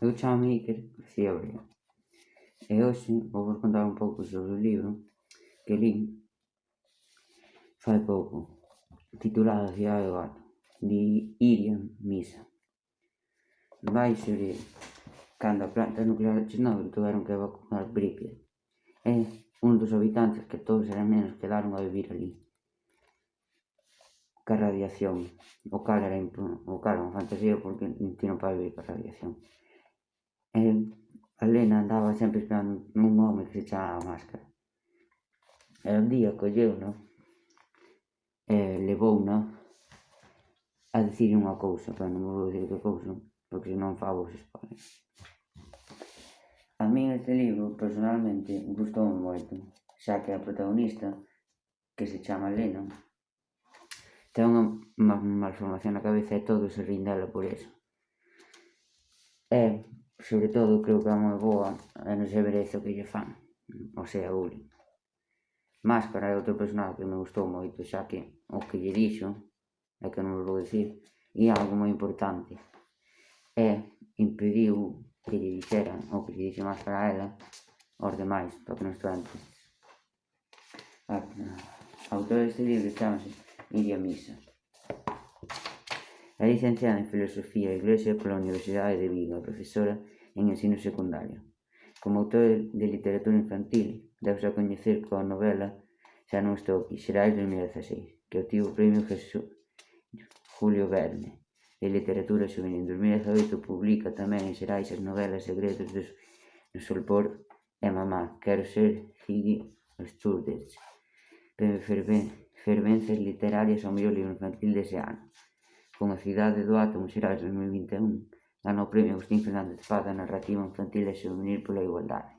Eu chamo Iker García Obrega e hoxe vou vos contar un pouco sobre o libro que lín fai pouco, titulado A cidade do gato, de Iria Misa. Vai sobre cando a planta nuclear de Chernobyl tuveron que evacuar Pripyat e un dos habitantes, que todos eran nenos, quedaron a vivir ali ca radiación, o cal era unha fantasía porque ti non podes vivir ca radiación. A Lena andaba sempre esperando un home que se chamaba Máscara. E un día colleuna e levouna a dicir unha cousa, pero non vou dicir que cousa, porque senón fago os spoilers. A min este libro, personalmente, gustoume moito, xa que a protagonista, que se chama Lena, ten unha malformación na cabeza e todo se rin dela por eso. E, sobre todo, creo que é moi boa e non se merece o que lle fan, o sea, bullying. Máscara é outro personaje que me gustou moito, xa que o que lle dixo, é que non vos vou dicir, e algo moi importante, impediu que lle dixeran o que lle dixe Máscara a ela aos demais, para que non estuveran tristes. A autora deste libro chamase Iria Misa. É licenciada en Filosofía e Iglesia pola Universidade de Vigo, profesora en ensino secundario. Como autora de literatura infantil, deuse a coñecer coa novela Xa non estou aquí, Xerais 2016, que obtivo o premio Julio Verne de literatura xuvenil. En 2018 publica tamén en Xerais as novelas Segredos do Solpor e Mamá, Quero ser Ziggy Stardust. Premio Fervenzas Literarias ao mellor libro infantil dese ano. Con A cidade do átomo, Xerais 2021, ganou o premio Agustín Fernández Paz da narrativa infantil e xuvenil pola igualdade.